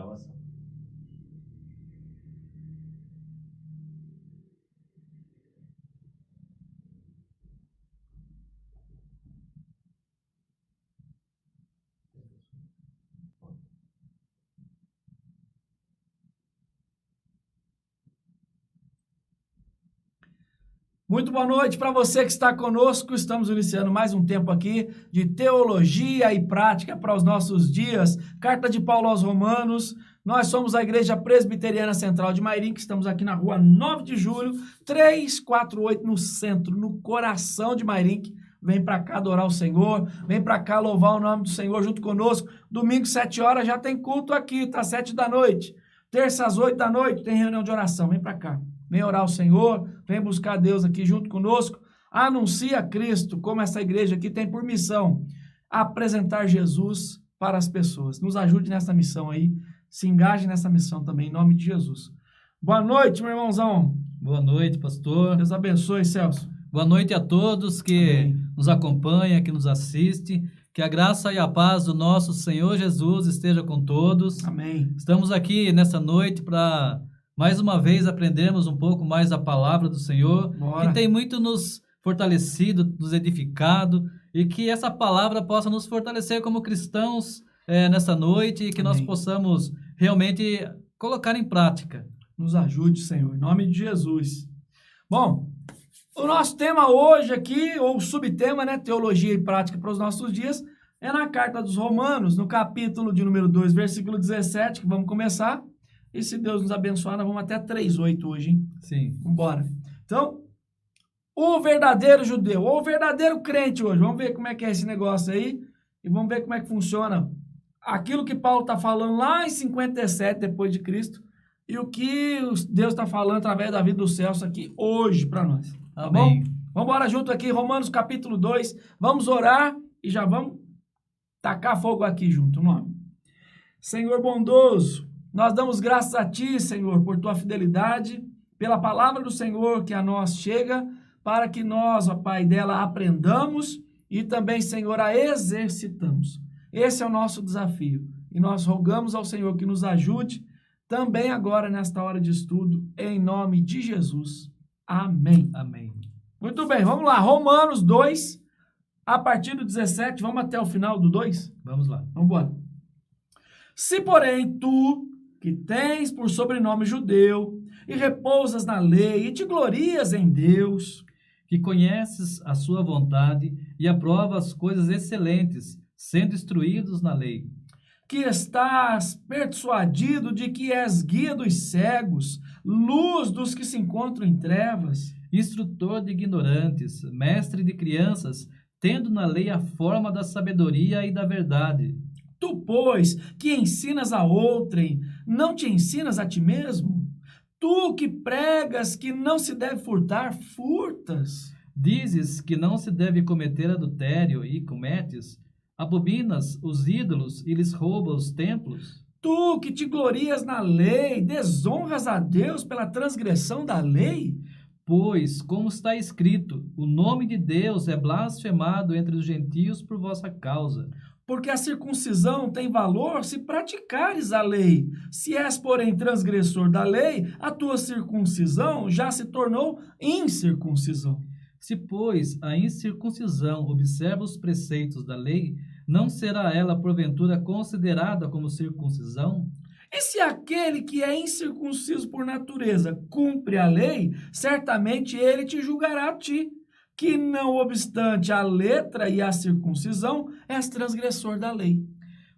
Gravação. Muito boa noite para você que está conosco. Estamos iniciando mais um tempo aqui de teologia e prática para os nossos dias. Carta de Paulo aos Romanos. Nós somos a Igreja Presbiteriana Central de Mairim, que estamos aqui na rua 9 de julho, 348, no centro, no coração de Mairim. Vem para cá adorar o Senhor, vem para cá louvar o nome do Senhor junto conosco. Domingo, 7 horas, já tem culto aqui, tá? 7 da noite. Terça às 8 da noite tem reunião de oração, vem para cá. Vem orar ao Senhor, vem buscar Deus aqui junto conosco. Anuncia Cristo, como essa igreja aqui tem por missão apresentar Jesus para as pessoas. Nos ajude nessa missão aí, se engaje nessa missão também, em nome de Jesus. Boa noite, meu irmãozão. Boa noite, pastor. Deus abençoe, Celso. Boa noite a todos que Amém. nos acompanham, que nos assistem. Que a graça e a paz do nosso Senhor Jesus esteja com todos. Amém. Estamos aqui nessa noite para, mais uma vez, aprendermos um pouco mais da palavra do Senhor, Bora. que tem muito nos fortalecido, nos edificado, e que essa palavra possa nos fortalecer como cristãos nessa noite, e que Amém. nós possamos realmente colocar em prática. Nos ajude, Senhor, em nome de Jesus. Bom, o nosso tema hoje aqui, ou subtema, né, teologia e prática para os nossos dias, é na carta dos Romanos, no capítulo de número 2, versículo 17, que vamos começar. E se Deus nos abençoar, nós vamos até 3:8 hoje, hein? Sim. Vambora. Então, o verdadeiro judeu, ou o verdadeiro crente hoje, vamos ver como é que é esse negócio aí, e vamos ver como é que funciona aquilo que Paulo está falando lá em 57 depois de Cristo, e o que Deus está falando através da vida do Celso aqui hoje para nós. Tá Amém. bom? Vamos embora junto aqui, Romanos capítulo 2. Vamos orar e já vamos tacar fogo aqui junto, no nome. Senhor bondoso, nós damos graças a Ti, Senhor, por Tua fidelidade, pela palavra do Senhor que a nós chega, para que nós, ó Pai, dela aprendamos e também, Senhor, a exercitamos. Esse é o nosso desafio. E nós rogamos ao Senhor que nos ajude também agora nesta hora de estudo, em nome de Jesus. Amém. Amém. Muito bem, vamos lá. Romanos 2, a partir do 17, vamos até o final do 2? Vamos lá. Vamos embora. Se, porém, tu, que tens por sobrenome judeu, e repousas na lei, e te glorias em Deus, Que conheces a sua vontade e aprova as coisas excelentes, sendo instruídos na lei. que estás persuadido de que és guia dos cegos, luz dos que se encontram em trevas, Instrutor de ignorantes, mestre de crianças, tendo na lei a forma da sabedoria e da verdade. tu, pois, que ensinas a outrem, não te ensinas a ti mesmo? Tu que pregas que não se deve furtar, furtas. Dizes que não se deve cometer adultério e cometes. Abominas os ídolos e lhes roubas os templos. Tu que te glorias na lei, desonras a Deus pela transgressão da lei? Pois, como está escrito, o nome de Deus é blasfemado entre os gentios por vossa causa. Porque a circuncisão tem valor se praticares a lei. Se és, porém, transgressor da lei, a tua circuncisão já se tornou incircuncisão. Se, pois, a incircuncisão observa os preceitos da lei, não será ela, porventura, considerada como circuncisão? E se aquele que é incircunciso por natureza cumpre a lei, certamente ele te julgará a ti, que não obstante a letra e a circuncisão, és transgressor da lei.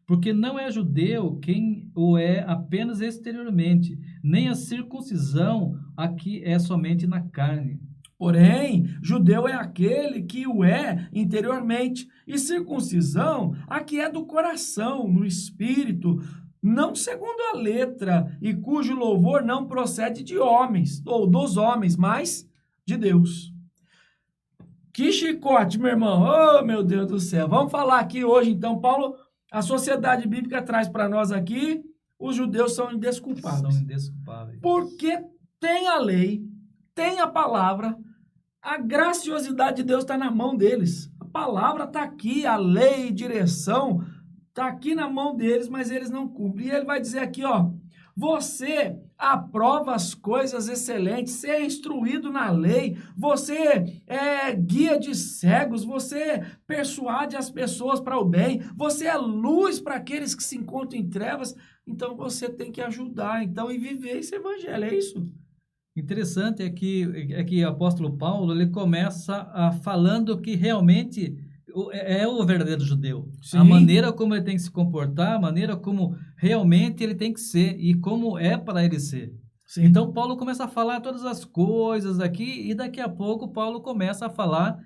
Porque não é judeu quem o é apenas exteriormente, nem a circuncisão aqui é somente na carne. Porém, judeu é aquele que o é interiormente, e circuncisão a que é do coração, no espírito, não segundo a letra, e cujo louvor não procede de homens, ou dos homens, mas de Deus. Que chicote, meu irmão! Oh, meu Deus do céu! Vamos falar aqui hoje, então, Paulo, a sociedade bíblica traz para nós aqui, os judeus são indesculpáveis. São indesculpáveis. Porque tem a lei, tem a palavra, a graciosidade de Deus está na mão deles. A palavra está aqui, a lei, direção, Está aqui na mão deles, mas eles não cumprem. E ele vai dizer aqui, ó, você aprova as coisas excelentes, você é instruído na lei, você é guia de cegos, você persuade as pessoas para o bem, você é luz para aqueles que se encontram em trevas, então você tem que ajudar, então, e viver esse evangelho, é isso? Interessante é que o apóstolo Paulo, ele começa falando que realmente é o verdadeiro judeu. Sim. A maneira como ele tem que se comportar, a maneira como realmente ele tem que ser e como é para ele ser. Sim. Então, Paulo começa a falar todas as coisas aqui e daqui a pouco Paulo começa a falar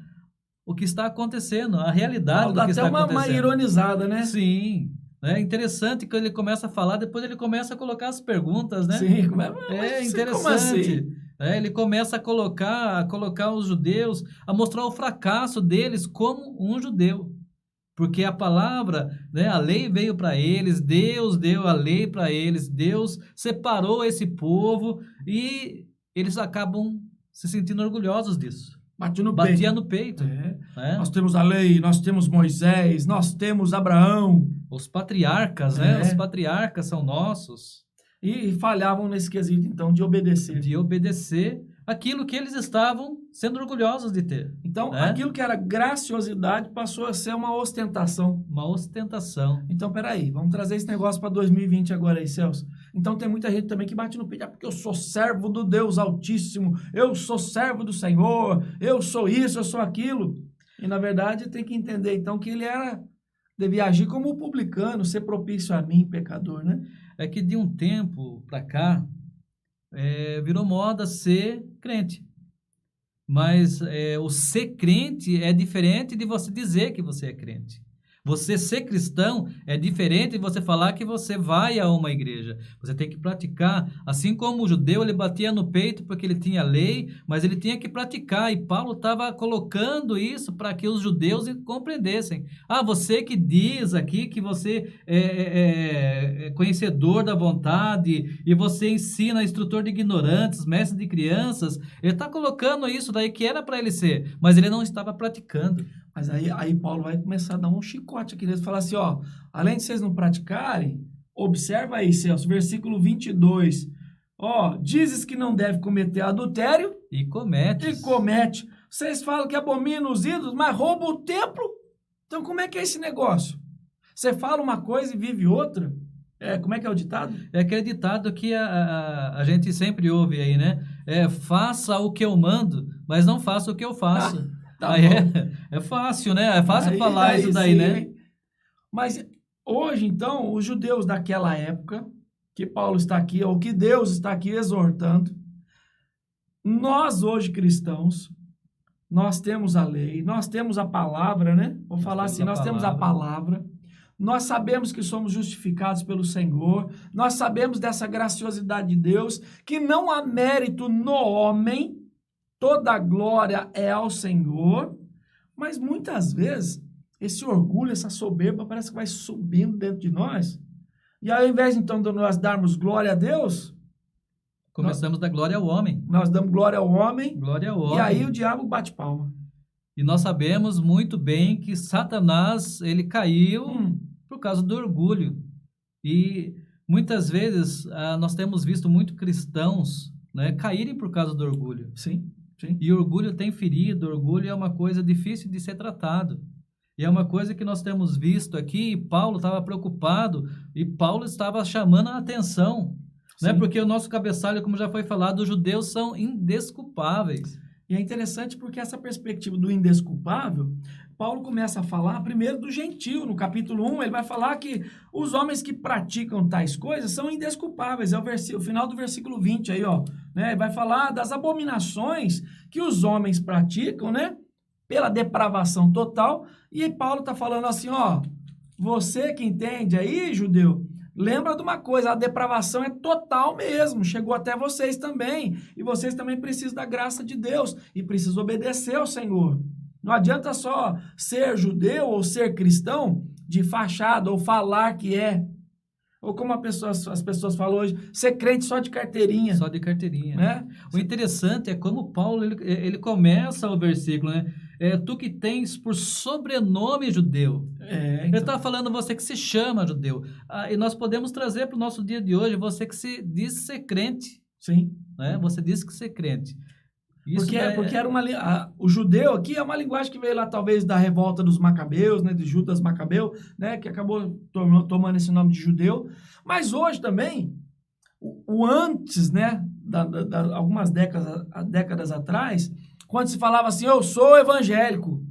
o que está acontecendo, a realidade do que está acontecendo. Dá até uma ironizada, né? Sim. É interessante que ele começa a falar, depois ele começa a colocar as perguntas, né? Sim, é interessante. Como assim? Ele começa a colocar os judeus, a mostrar o fracasso deles como um judeu. Porque a palavra, né, a lei veio para eles, Deus deu a lei para eles, Deus separou esse povo e eles acabam se sentindo orgulhosos disso. Batia no peito. Nós temos a lei, nós temos Moisés, nós temos Abraão. Os patriarcas, né? Os patriarcas são nossos. E falhavam nesse quesito, então, de obedecer. De obedecer aquilo que eles estavam sendo orgulhosos de ter. Então, aquilo que era graciosidade passou a ser uma ostentação. Uma ostentação. Então, peraí, vamos trazer esse negócio para 2020 agora aí, Celso. Então, tem muita gente também que bate no peito, porque eu sou servo do Deus Altíssimo, eu sou servo do Senhor, eu sou isso, eu sou aquilo. E, na verdade, tem que entender, então, que ele devia agir como um publicano, ser propício a mim, pecador, né? É que de um tempo para cá, virou moda ser crente. Mas o ser crente é diferente de você dizer que você é crente. Você ser cristão é diferente de você falar que você vai a uma igreja. Você tem que praticar. Assim como o judeu, ele batia no peito porque ele tinha lei, mas ele tinha que praticar. E Paulo estava colocando isso para que os judeus compreendessem. Você que diz aqui que você é conhecedor da vontade e você ensina, instrutor de ignorantes, mestre de crianças. Ele está colocando isso daí que era para ele ser, mas ele não estava praticando. Mas aí Paulo vai começar a dar um chicote aqui, ele falar assim, ó, além de vocês não praticarem, observa aí, Celso, versículo 22, dizes que não deve cometer adultério. E comete. Vocês falam que abominam os ídolos, mas roubam o templo. Então como é que é esse negócio? Você fala uma coisa e vive outra? Como é que é o ditado? É aquele ditado que a gente sempre ouve aí, né? Faça o que eu mando, mas não faça o que eu faço. É fácil, né? É fácil falar isso daí, sim, né? Mas hoje, então, os judeus daquela época, que Paulo está aqui, ou que Deus está aqui exortando, nós hoje cristãos, nós temos a lei, nós temos a palavra, né? Vou falar assim, nós temos a palavra, nós sabemos que somos justificados pelo Senhor, nós sabemos dessa graciosidade de Deus, que não há mérito no homem, toda a glória é ao Senhor, mas muitas vezes esse orgulho, essa soberba parece que vai subindo dentro de nós. E ao invés então de nós darmos glória a Deus, começamos a dar glória ao homem. Nós damos glória ao homem. Glória ao homem. E aí o diabo bate palma. E nós sabemos muito bem que Satanás, ele caiu por causa do orgulho. E muitas vezes nós temos visto muito cristãos, né, caírem por causa do orgulho. Sim. E orgulho tem ferido, orgulho é uma coisa difícil de ser tratado. E é uma coisa que nós temos visto aqui, e Paulo estava preocupado, e Paulo estava chamando a atenção, né? Porque o nosso cabeçalho, como já foi falado, os judeus são indesculpáveis. E é interessante porque essa perspectiva do indesculpável, Paulo começa a falar primeiro do gentio. No capítulo 1, ele vai falar que os homens que praticam tais coisas são indesculpáveis. É o final do versículo 20 aí, ó. Né? Vai falar das abominações que os homens praticam, né? Pela depravação total. E Paulo está falando assim, ó, você que entende aí, judeu, lembra de uma coisa, a depravação é total mesmo, chegou até vocês também, e vocês também precisam da graça de Deus, e precisam obedecer ao Senhor. Não adianta só ser judeu ou ser cristão de fachada, ou falar que é, ou como as pessoas falam hoje, ser crente só de carteirinha. Só de carteirinha. Né? O interessante é como Paulo, ele começa o versículo, né? tu que tens por sobrenome judeu. Ele Então, está falando você que se chama judeu. E nós podemos trazer para o nosso dia de hoje você que se diz ser crente. sim. Né? Você diz que ser crente. Isso Porque era o judeu aqui é uma linguagem que veio lá talvez da revolta dos Macabeus, né, de Judas Macabeu, né, que acabou tomando esse nome de judeu. Mas hoje também, o antes, né, algumas décadas atrás, quando se falava assim, eu sou evangélico,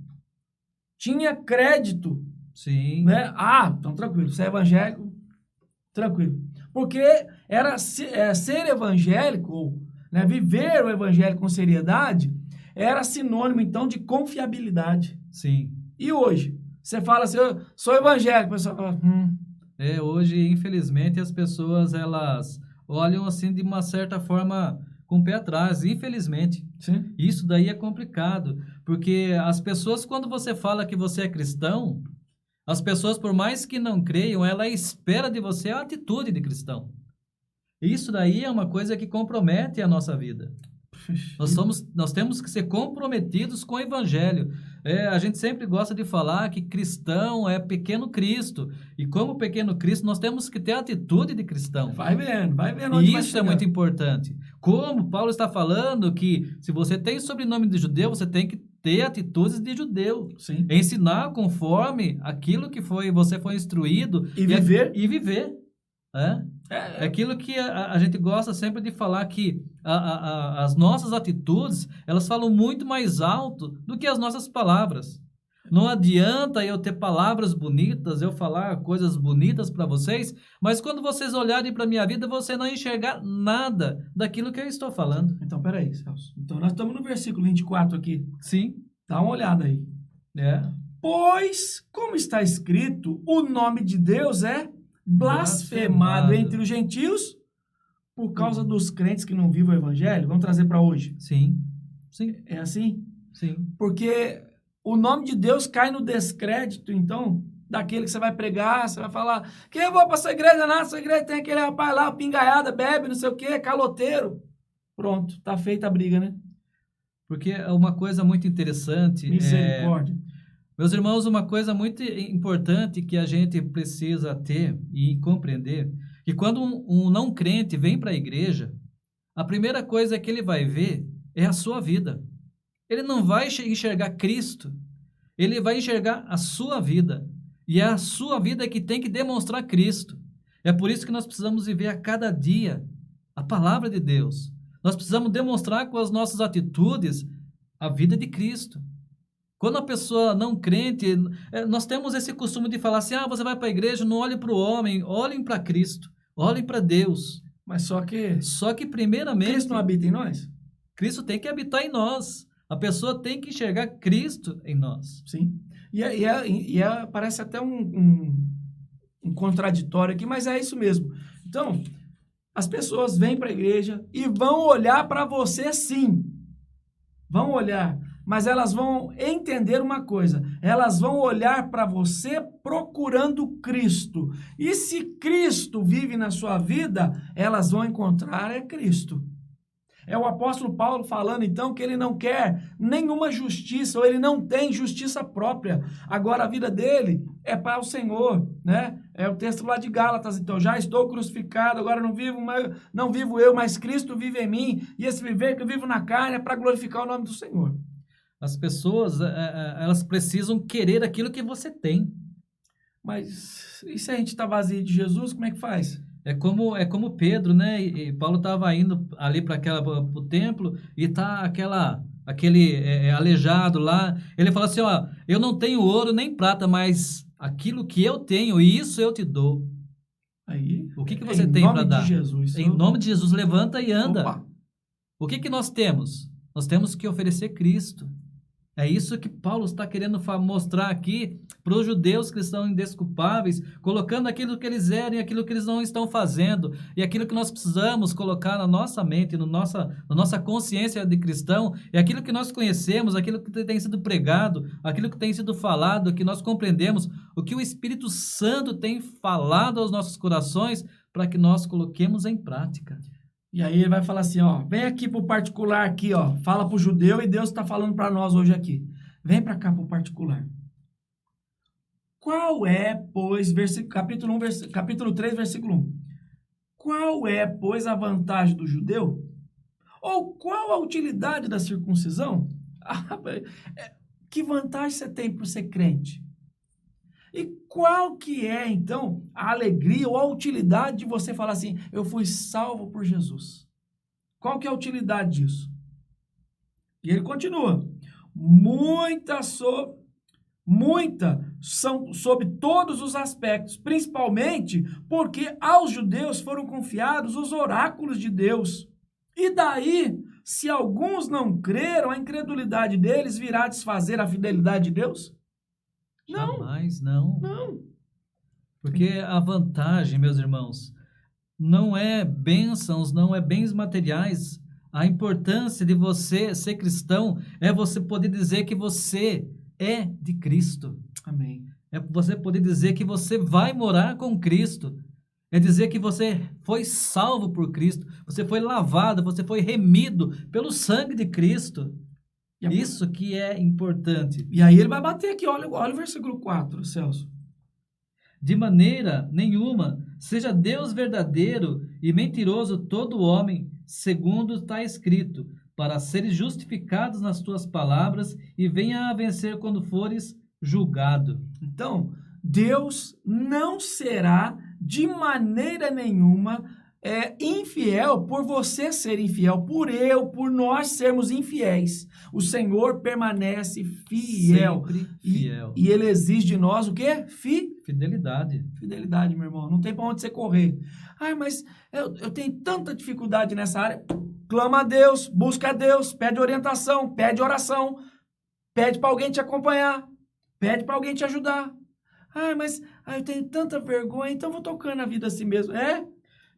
tinha crédito, Sim. né? Então tranquilo, você é evangélico, tranquilo. Porque era ser evangélico, né, viver o evangelho com seriedade, era sinônimo, então, de confiabilidade. Sim. E hoje? Você fala assim, eu sou evangélico, o pessoal fala, Hoje, infelizmente, as pessoas, elas olham assim de uma certa forma com o pé atrás, infelizmente. Sim. Isso daí é complicado, porque as pessoas, quando você fala que você é cristão, as pessoas, por mais que não creiam, ela espera de você a atitude de cristão. Isso daí é uma coisa que compromete a nossa vida. Nós temos que ser comprometidos com o evangelho. A gente sempre gosta de falar que cristão é pequeno Cristo. E como pequeno Cristo, nós temos que ter a atitude de cristão. Vai vendo onde E vai isso é chegar. muito importante. Como Paulo está falando que se você tem sobrenome de judeu, você tem que ter atitudes de judeu. Sim. Ensinar conforme aquilo que você foi instruído. E viver. E viver. É aquilo que a gente gosta sempre de falar, que as nossas atitudes, elas falam muito mais alto do que as nossas palavras. Não adianta eu ter palavras bonitas, eu falar coisas bonitas para vocês, mas quando vocês olharem para a minha vida, você não enxergar nada daquilo que eu estou falando. Então, peraí, Celso. Então, nós estamos no versículo 24 aqui. Sim. Dá uma olhada aí. Pois, como está escrito, o nome de Deus é blasfemado entre os gentios por causa dos crentes que não vivem o evangelho. Vamos trazer para hoje. Sim. É assim? Sim. Porque o nome de Deus cai no descrédito, então, daquele que você vai pregar, você vai falar, que eu vou para essa igreja, não, essa igreja tem aquele rapaz lá, pingaiada, bebe, não sei o quê, caloteiro. Pronto, tá feita a briga, né? Porque é uma coisa muito interessante. Misericórdia. Meus irmãos, uma coisa muito importante que a gente precisa ter e compreender, que quando um não crente vem para a igreja, a primeira coisa que ele vai ver é a sua vida. Ele não vai enxergar Cristo, ele vai enxergar a sua vida. E é a sua vida que tem que demonstrar Cristo. É por isso que nós precisamos viver a cada dia a palavra de Deus. Nós precisamos demonstrar com as nossas atitudes a vida de Cristo. Quando a pessoa não crente, nós temos esse costume de falar assim, você vai para a igreja, não olhe para o homem, olhem para Cristo, olhem para Deus. Mas só que primeiramente, Cristo não habita em nós? Cristo tem que habitar em nós. A pessoa tem que enxergar Cristo em nós. Sim. Parece até um contraditório aqui, mas é isso mesmo. Então, as pessoas vêm para a igreja e vão olhar para você sim. Vão olhar. Mas elas vão entender uma coisa, elas vão olhar para você procurando Cristo. E se Cristo vive na sua vida, elas vão encontrar Cristo. É o apóstolo Paulo falando, então, que ele não quer nenhuma justiça, ou ele não tem justiça própria. Agora a vida dele é para o Senhor, né? É o texto lá de Gálatas, então, já estou crucificado, agora não vivo eu, mas Cristo vive em mim, e esse viver que eu vivo na carne é para glorificar o nome do Senhor. As pessoas, elas precisam querer aquilo que você tem. Mas e se a gente está vazio de Jesus, como é que faz? É como Pedro, né? E Paulo estava indo ali para o templo e tá aquele aleijado lá. Ele fala assim, eu não tenho ouro nem prata, mas aquilo que eu tenho, isso eu te dou. Aí, o que você tem para dar? Em nome de Jesus, levanta e anda. Opa. O que nós temos? Nós temos que oferecer Cristo. É isso que Paulo está querendo mostrar aqui para os judeus que são indesculpáveis, colocando aquilo que eles eram e aquilo que eles não estão fazendo, e aquilo que nós precisamos colocar na nossa mente, na nossa consciência de cristão, e aquilo que nós conhecemos, aquilo que tem sido pregado, aquilo que tem sido falado, que nós compreendemos, o que o Espírito Santo tem falado aos nossos corações, para que nós coloquemos em prática. E aí ele vai falar assim, vem aqui pro particular aqui, fala pro judeu e Deus está falando para nós hoje aqui. Vem para cá para o particular. Qual é, pois, capítulo 3, versículo 1. Qual é, pois, a vantagem do judeu? Ou qual a utilidade da circuncisão? Que vantagem você tem por ser crente? E qual que é, então, a alegria ou a utilidade de você falar assim, eu fui salvo por Jesus? Qual que é a utilidade disso? E ele continua. Muita são sobre todos os aspectos, principalmente porque aos judeus foram confiados os oráculos de Deus. E daí, se alguns não creram, a incredulidade deles virá desfazer a fidelidade de Deus? Não. Jamais, não. Não. Porque a vantagem, meus irmãos, não é bênçãos, não é bens materiais. A importância de você ser cristão é você poder dizer que você é de Cristo. Amém. É você poder dizer que você vai morar com Cristo. É dizer que você foi salvo por Cristo. Você foi lavado, você foi remido pelo sangue de Cristo. Isso que é importante. E aí ele vai bater aqui, olha o versículo 4, Celso. De maneira nenhuma, seja Deus verdadeiro e mentiroso todo homem, segundo está escrito, para seres justificados nas tuas palavras e venha a vencer quando fores julgado. Então, Deus não será de maneira nenhuma infiel por você ser infiel, por nós sermos infiéis. O Senhor permanece fiel. Sempre fiel. E Ele exige de nós o quê? Fidelidade. Fidelidade, meu irmão. Não tem para onde você correr. Mas eu tenho tanta dificuldade nessa área. Clama a Deus, busca a Deus, pede orientação, pede oração, pede para alguém te acompanhar, pede para alguém te ajudar. Mas eu tenho tanta vergonha, então vou tocando a vida assim mesmo.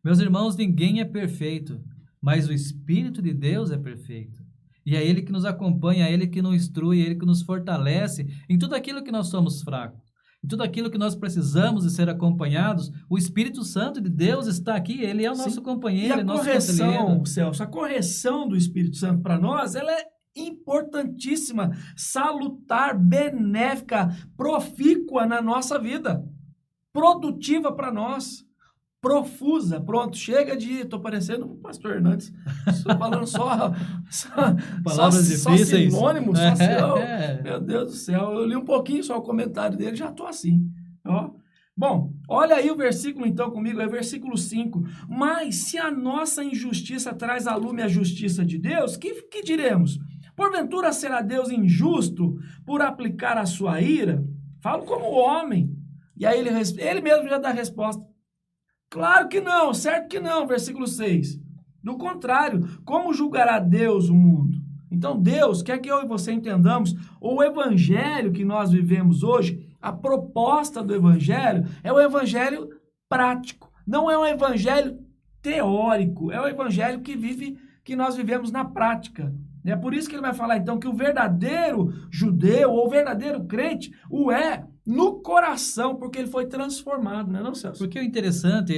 Meus irmãos, ninguém é perfeito, mas o Espírito de Deus é perfeito. E é Ele que nos acompanha, é Ele que nos instrui, é Ele que nos fortalece em tudo aquilo que nós somos fracos. Em tudo aquilo que nós precisamos de ser acompanhados, o Espírito Santo de Deus está aqui, Ele é o nosso companheiro, e a nosso correção, Celso, a correção do Espírito Santo para nós, ela é importantíssima, salutar, benéfica, profícua na nossa vida, produtiva para nós, profusa. Pronto, chega de... Tô parecendo um pastor Hernandes, estou falando só palavras difíceis. Só sinônimo, Meu Deus do céu, eu li um pouquinho só o comentário dele, já tô assim, ó. Bom, olha aí o versículo então comigo, é o versículo 5. Mas se a nossa injustiça traz à lume a justiça de Deus, que diremos? Porventura será Deus injusto por aplicar a sua ira? Falo como homem. E aí ele mesmo já dá a resposta. Claro que não, certo que não, versículo 6. Do contrário, como julgará Deus o mundo? Então Deus quer que eu e você entendamos o evangelho que nós vivemos hoje. A proposta do evangelho é o evangelho prático, não é um evangelho teórico, é o evangelho que nós vivemos na prática. É por isso que ele vai falar então que o verdadeiro judeu ou o verdadeiro crente o é no coração, porque ele foi transformado, não é não, Celso? Porque o interessante,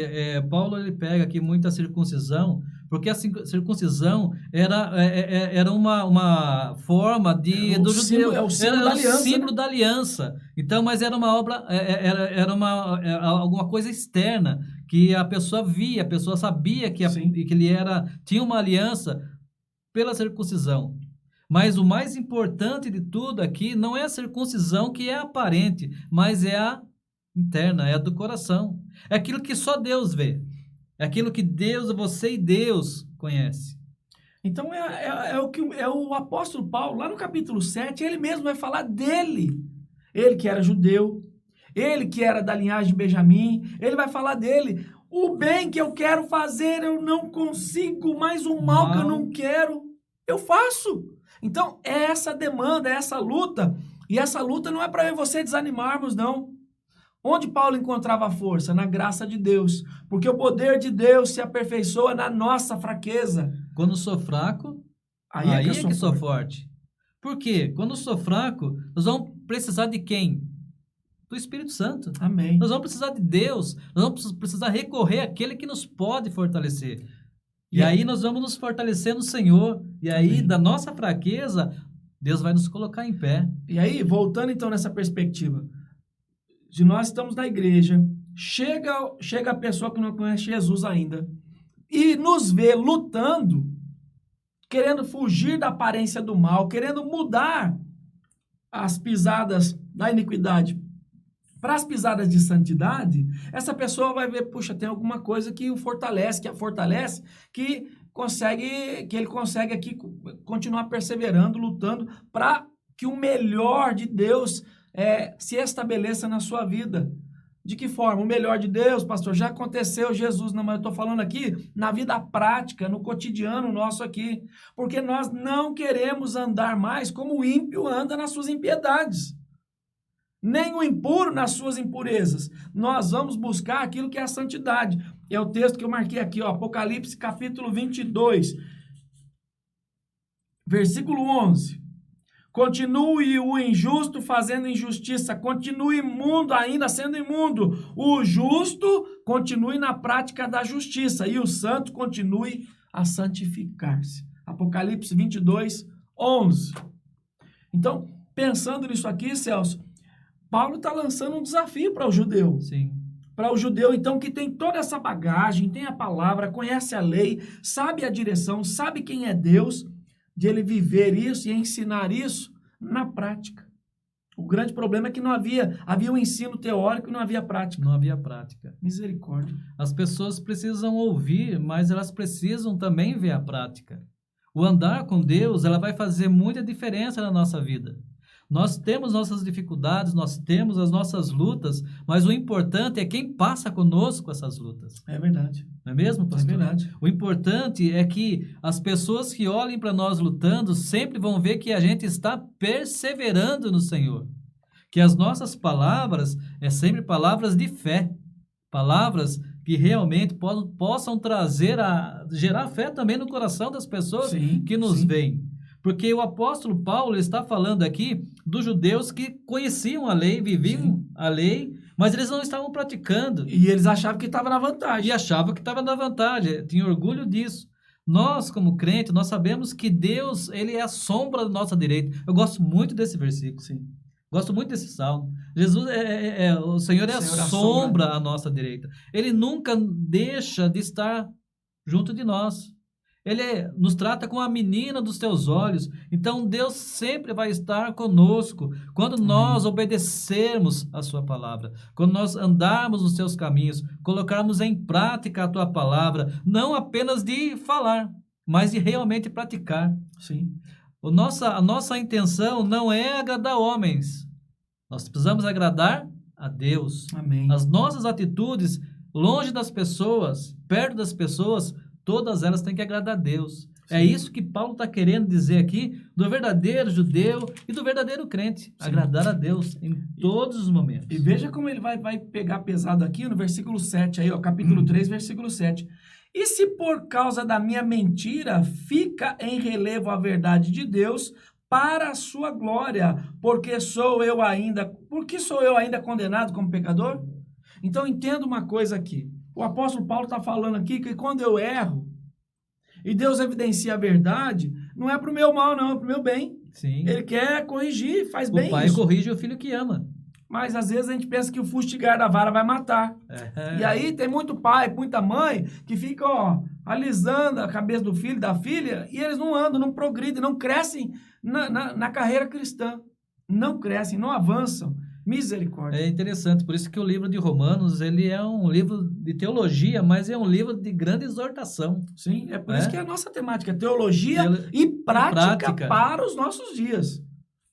Paulo ele pega aqui muito a circuncisão, porque a circuncisão era uma forma do judeu, é o símbolo da aliança, símbolo da aliança. Então, mas era uma obra, alguma coisa externa, que a pessoa via, a pessoa sabia que ele tinha uma aliança pela circuncisão. Mas o mais importante de tudo aqui não é a circuncisão que é aparente, mas é a interna, é a do coração. É aquilo que só Deus vê. É aquilo que você e Deus conhece. Então é o apóstolo Paulo, lá no capítulo 7, ele mesmo vai falar dele. Ele que era judeu, ele que era da linhagem de Benjamim, ele vai falar dele. O bem que eu quero fazer eu não consigo, mas o mal que eu não quero, eu faço. Então, é essa demanda, é essa luta. E essa luta não é para eu e você desanimarmos, não. Onde Paulo encontrava força? Na graça de Deus. Porque o poder de Deus se aperfeiçoa na nossa fraqueza. Quando sou fraco, aí é que sou forte. Por quê? Quando sou fraco, nós vamos precisar de quem? Do Espírito Santo. Amém. Nós vamos precisar de Deus. Nós vamos precisar recorrer àquele que nos pode fortalecer. E aí nós vamos nos fortalecer no Senhor. E aí, da nossa fraqueza, Deus vai nos colocar em pé. E aí, voltando então nessa perspectiva, de nós estamos na igreja, chega a pessoa que não conhece Jesus ainda e nos vê lutando, querendo fugir da aparência do mal, querendo mudar as pisadas da iniquidade para as pisadas de santidade, essa pessoa vai ver, puxa, tem alguma coisa que o fortalece, que a fortalece, que ele consegue aqui continuar perseverando, lutando para que o melhor de Deus se estabeleça na sua vida. De que forma? O melhor de Deus, pastor, já aconteceu, Jesus, não, mas eu estou falando aqui na vida prática, no cotidiano nosso aqui, porque nós não queremos andar mais como o ímpio anda nas suas impiedades, nem o impuro nas suas impurezas. Nós vamos buscar aquilo que é a santidade. É o texto que eu marquei aqui, ó, Apocalipse capítulo 22, versículo 11. Continue o injusto fazendo injustiça, continue imundo ainda sendo imundo. O justo continue na prática da justiça e o santo continue a santificar-se. Apocalipse 22, 11. Então, pensando nisso aqui, Celso, Paulo está lançando um desafio para o judeu. Sim. Para o judeu, então, que tem toda essa bagagem, tem a palavra, conhece a lei, sabe a direção, sabe quem é Deus, de ele viver isso e ensinar isso na prática. O grande problema é que não havia um ensino teórico e não havia prática. Não havia prática. Misericórdia. As pessoas precisam ouvir, mas elas precisam também ver a prática. O andar com Deus, ela vai fazer muita diferença na nossa vida. Nós temos nossas dificuldades, nós temos as nossas lutas, mas o importante é quem passa conosco essas lutas. É verdade. Não é mesmo, pastor? É verdade. O importante é que as pessoas que olhem para nós lutando sempre vão ver que a gente está perseverando no Senhor. Que as nossas palavras sempre palavras de fé. Palavras que realmente possam gerar fé também no coração das pessoas que nos veem. Porque o apóstolo Paulo está falando aqui dos judeus que conheciam a lei, viviam a lei, mas eles não estavam praticando. E eles achavam que estava na vantagem. E achavam que estava na vantagem, tinham orgulho disso. Nós, como crente, nós sabemos que Deus, ele é a sombra da nossa direita. Eu gosto muito desse versículo. Sim. Gosto muito desse salmo. Jesus o Senhor é a sombra à nossa direita. Ele nunca deixa de estar junto de nós. Ele nos trata como a menina dos teus olhos. Então, Deus sempre vai estar conosco quando nós obedecermos a sua palavra, quando nós andarmos nos seus caminhos, colocarmos em prática a tua palavra, não apenas de falar, mas de realmente praticar. Sim. A nossa intenção não é agradar homens. Nós precisamos agradar a Deus. Amém. As nossas atitudes, longe das pessoas, perto das pessoas, todas elas têm que agradar a Deus. Sim. É isso que Paulo está querendo dizer aqui do verdadeiro judeu e do verdadeiro crente. Sim. Agradar a Deus em todos os momentos. E veja como ele vai pegar pesado aqui no versículo 7, aí, ó, capítulo 3, versículo 7. E se por causa da minha mentira fica em relevo a verdade de Deus para a sua glória, porque sou eu ainda condenado como pecador? Então entenda uma coisa aqui. O apóstolo Paulo está falando aqui que quando eu erro e Deus evidencia a verdade, não é para o meu mal, não, é para o meu bem. Sim. Ele quer corrigir, faz bem isso. O pai corrige o filho que ama. Mas às vezes a gente pensa que o fustigar da vara vai matar. E aí tem muito pai, muita mãe que fica, alisando a cabeça do filho, da filha, e eles não andam, não progridem, não crescem na carreira cristã. Não crescem, não avançam. Misericórdia. É interessante, por isso que o livro de Romanos, ele é um livro de teologia, mas é um livro de grande exortação. Sim, é por isso que é a nossa temática, teologia e prática para os nossos dias.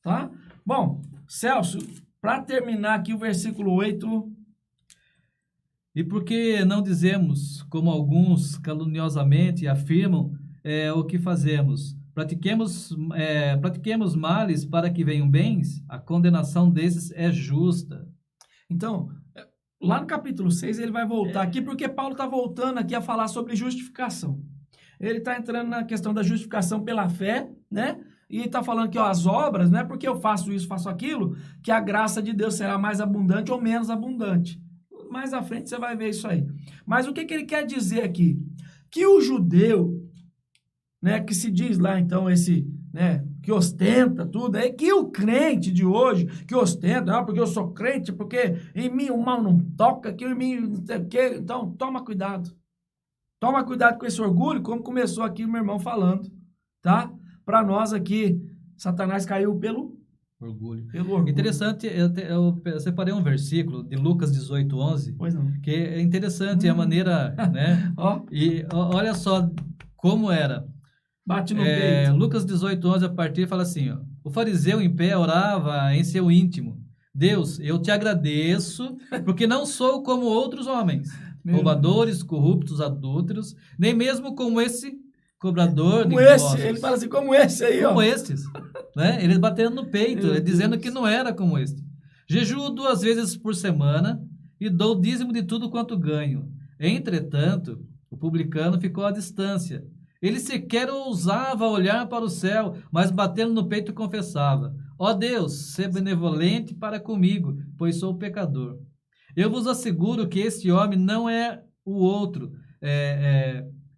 Tá? Bom, Celso, para terminar aqui o versículo 8... E por que não dizemos, como alguns caluniosamente afirmam, o que fazemos? Pratiquemos males para que venham bens, a condenação desses é justa. Então, lá no capítulo 6, ele vai voltar aqui, porque Paulo está voltando aqui a falar sobre justificação. Ele está entrando na questão da justificação pela fé, né? E está falando que as obras, não é porque eu faço isso, faço aquilo, que a graça de Deus será mais abundante ou menos abundante. Mais à frente você vai ver isso aí. Mas o que ele quer dizer aqui? Que o judeu, né, que se diz lá, então, que ostenta tudo, é que o crente de hoje, que ostenta, porque eu sou crente, porque em mim o mal não toca, que em mim não sei o quê. Então, toma cuidado. Toma cuidado com esse orgulho, como começou aqui o meu irmão falando, tá? Para nós aqui, Satanás caiu pelo orgulho. orgulho. Interessante, eu separei um versículo de Lucas 18:11, Pois não. que é interessante a maneira, né? E olha só como era. Bate no peito. Lucas 18:11 a partir fala assim, ó, o fariseu em pé orava em seu íntimo: Deus, eu te agradeço, porque não sou como outros homens, roubadores, corruptos, adúlteros, nem mesmo como esse cobrador de impostos. Ele fala assim, como esse aí, como ó. estes, né? Ele batendo no peito, dizendo que não era como este. Jejuo 2 vezes por semana e dou o dízimo de tudo quanto ganho. Entretanto, o publicano ficou à distância. Ele sequer ousava olhar para o céu, mas batendo no peito confessava: ó Deus, sê benevolente para comigo, pois sou pecador. Eu vos asseguro que esse homem não é o outro,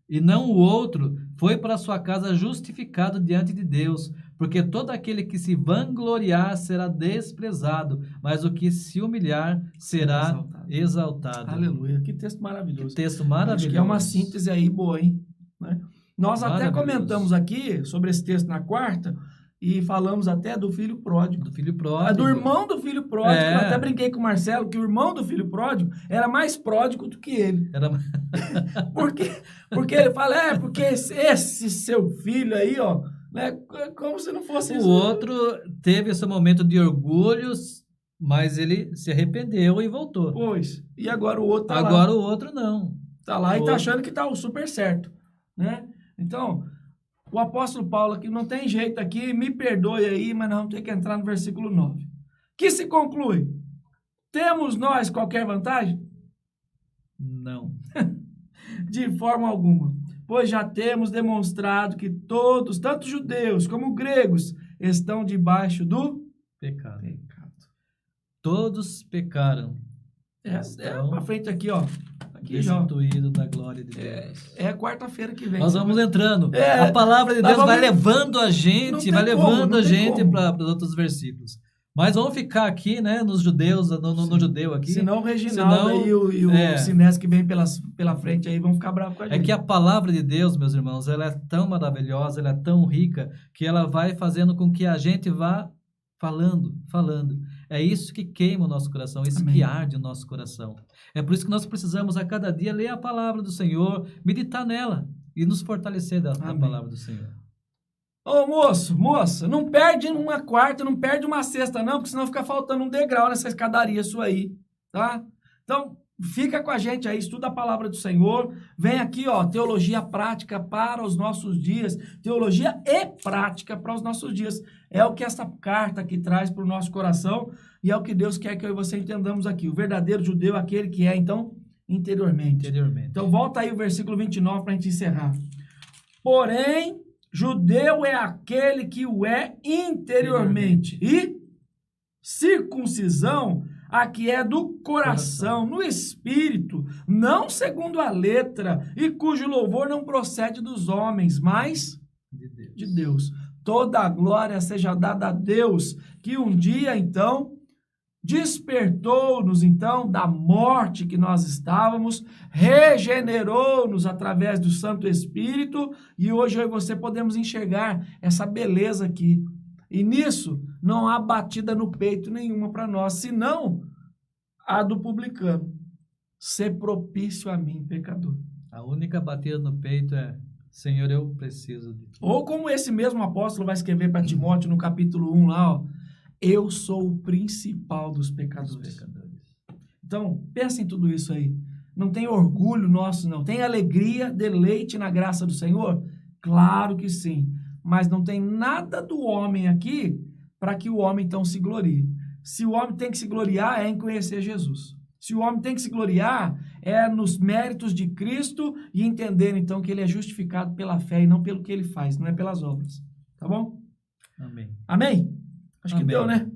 e não o outro foi para sua casa justificado diante de Deus, porque todo aquele que se vangloriar será desprezado, mas o que se humilhar será exaltado. Aleluia, que texto maravilhoso. Que texto maravilhoso. Acho que é uma síntese aí boa, hein? Né? Nós até comentamos aqui sobre esse texto na quarta e falamos até do filho pródigo. Do filho pródigo. Do irmão do filho pródigo. Eu até brinquei com o Marcelo que o irmão do filho pródigo era mais pródigo do que ele. Porque ele fala, porque esse seu filho aí, ó, né, como se não fosse isso. O outro teve esse momento de orgulho, mas ele se arrependeu e voltou. Pois. E agora o outro tá lá. Agora o outro não. Tá lá e tá achando que tá o super certo, né? Então, o apóstolo Paulo aqui não tem jeito aqui, me perdoe aí, mas nós vamos ter que entrar no versículo 9. Que se conclui: temos nós qualquer vantagem? Não. De forma alguma. Pois já temos demonstrado que todos, tanto judeus como gregos, estão debaixo do pecado. Todos pecaram. Pra frente aqui, ó. Aqui, destituído da glória de Deus. É quarta-feira que vem. Nós vamos entrando. A palavra de Deus vai levando a gente, para os outros versículos. Mas vamos ficar aqui, né, nos judeus, no judeu aqui. Senão o Reginaldo e o Sinés que vem pela frente aí vão ficar bravos com a gente. É que a palavra de Deus, meus irmãos, ela é tão maravilhosa, ela é tão rica, que ela vai fazendo com que a gente vá falando. É isso que queima o nosso coração, isso que arde o nosso coração. É por isso que nós precisamos a cada dia ler a palavra do Senhor, meditar nela e nos fortalecer da palavra do Senhor. Ô moça, não perde uma quarta, não perde uma sexta não, porque senão fica faltando um degrau nessa escadaria sua aí, tá? Então, fica com a gente aí, estuda a palavra do Senhor, vem aqui, ó, teologia prática para os nossos dias, teologia e prática para os nossos dias. É o que essa carta aqui traz para o nosso coração e é o que Deus quer que eu e você entendamos aqui. O verdadeiro judeu é aquele que é, então, interiormente. Então, volta aí o versículo 29 para a gente encerrar. Porém, judeu é aquele que o é interiormente. E circuncisão, a que é do coração, no espírito, não segundo a letra, e cujo louvor não procede dos homens, mas de Deus. Toda a glória seja dada a Deus, que um dia, então, despertou-nos, então, da morte que nós estávamos, regenerou-nos através do Santo Espírito, e hoje eu e você podemos enxergar essa beleza aqui. E nisso, não há batida no peito nenhuma para nós, senão a do publicano. Ser propício a mim, pecador. A única batida no peito é: Senhor, eu preciso de ti. Ou como esse mesmo apóstolo vai escrever para Timóteo no capítulo 1 lá, ó, eu sou o principal dos pecadores. Então, pensa em tudo isso aí. Não tem orgulho nosso, não. Tem alegria, deleite na graça do Senhor? Claro que sim. Mas não tem nada do homem aqui para que o homem, então, se glorie. Se o homem tem que se gloriar, é em conhecer Jesus. Se o homem tem que se gloriar, é nos méritos de Cristo e entender, então, que ele é justificado pela fé e não pelo que ele faz, não é pelas obras. Tá bom? Amém. Amém? Acho que deu, né?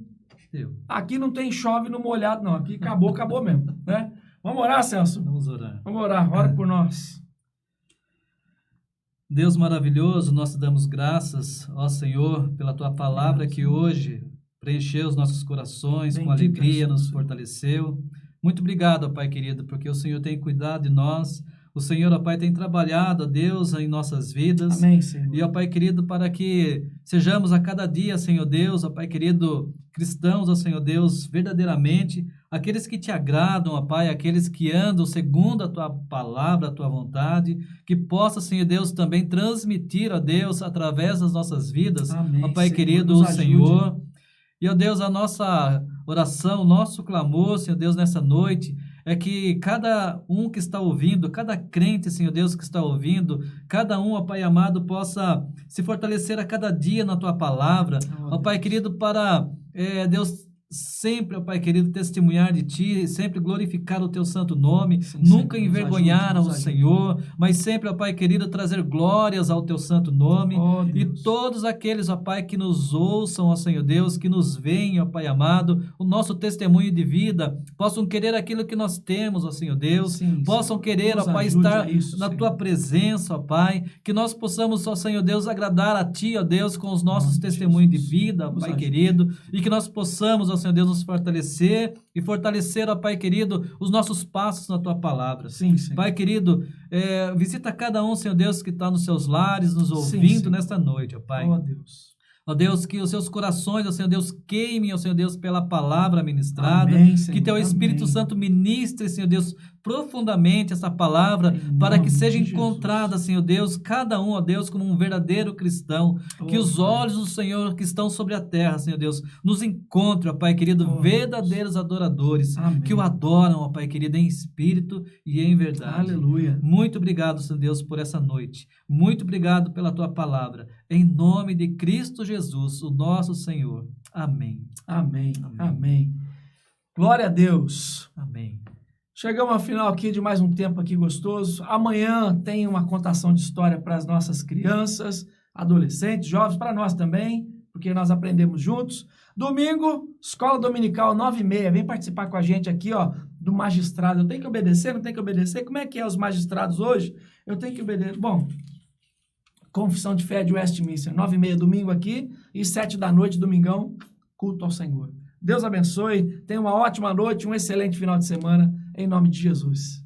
Deu. Aqui não tem chove no molhado, não. Aqui acabou mesmo, né? Vamos orar, Celso? Vamos orar. Vamos orar. Ora por nós. Deus maravilhoso, nós te damos graças, ó Senhor, pela tua palavra que hoje preencheu os nossos corações com alegria, nos fortaleceu. Muito obrigado, ó Pai querido, porque o Senhor tem cuidado de nós. O Senhor, ó Pai, tem trabalhado, ó Deus, em nossas vidas. Amém, Senhor. E, ó Pai querido, para que sejamos a cada dia, Senhor Deus, ó Pai querido, cristãos, ó Senhor Deus, verdadeiramente, aqueles que te agradam, ó Pai, aqueles que andam segundo a Tua palavra, a Tua vontade, que possa, Senhor Deus, também transmitir, ó Deus, através das nossas vidas, Amém, ó Pai Senhor, querido, nos o ajude. Senhor. E, ó Deus, a nossa oração, nosso clamor, Senhor Deus, nessa noite, é que cada um que está ouvindo, cada crente, Senhor Deus, que está ouvindo, cada um, ó Pai amado, possa se fortalecer a cada dia na Tua palavra, ó Pai querido, para, Deus, sempre, ó Pai querido, testemunhar de Ti, sempre glorificar o Teu santo nome, Sim, nunca Senhor, envergonhar nos ao ajude. Senhor, mas sempre, ó Pai querido, trazer glórias ao Teu santo nome, Ó e Deus. todos aqueles, ó Pai, que nos ouçam, ó Senhor Deus, que nos veem, ó Pai amado, o nosso testemunho de vida, possam querer aquilo que nós temos, ó Senhor Deus, Sim, possam Senhor, querer, ó nos Pai, ajude estar a isso, na Senhor. Tua presença, ó Pai, que nós possamos, ó Senhor Deus, agradar a Ti, ó Deus, com os nossos Em nome de testemunhos de Jesus. vida, ó Nos Pai ajude. querido, e que nós possamos, ó Senhor Deus, nos fortalecer e fortalecer, ó Pai querido, os nossos passos na Tua palavra. Sim, Senhor. Pai querido, visita cada um, Senhor Deus, que está nos seus lares, nos Sim, ouvindo Senhor. nesta noite, ó Pai. Ó Deus. Ó Deus, que os seus corações, ó Senhor Deus, queimem, ó Senhor Deus, pela palavra ministrada. Amém, Senhor. Que Teu Espírito Amém. Santo ministre, Senhor Deus, profundamente essa palavra, Em para que nome seja de encontrada, Senhor Deus, cada um, ó Deus, como um verdadeiro cristão. Que Ó os Pai. olhos do Senhor que estão sobre a terra, Senhor Deus, nos encontrem, ó Pai querido, Ó verdadeiros adoradores, Amém. que o adoram, ó Pai querido, em espírito e em verdade. Aleluia. Muito obrigado, Senhor Deus, por essa noite. Muito obrigado pela Tua palavra. Em nome de Cristo Jesus, o nosso Senhor. Amém. Amém. Amém. Amém. Glória a Deus. Amém. Chegamos ao final aqui de mais um tempo aqui gostoso. Amanhã tem uma contação de história para as nossas crianças, adolescentes, jovens, para nós também, porque nós aprendemos juntos. Domingo, escola dominical 9h30. Vem participar com a gente aqui, ó, do magistrado. Eu tenho que obedecer? Não tenho que obedecer? Como é que é os magistrados hoje? Eu tenho que obedecer. Bom, confissão de fé de Westminster, 9h30 domingo aqui e 7 da noite, domingão, culto ao Senhor. Deus abençoe, tenha uma ótima noite, um excelente final de semana, em nome de Jesus.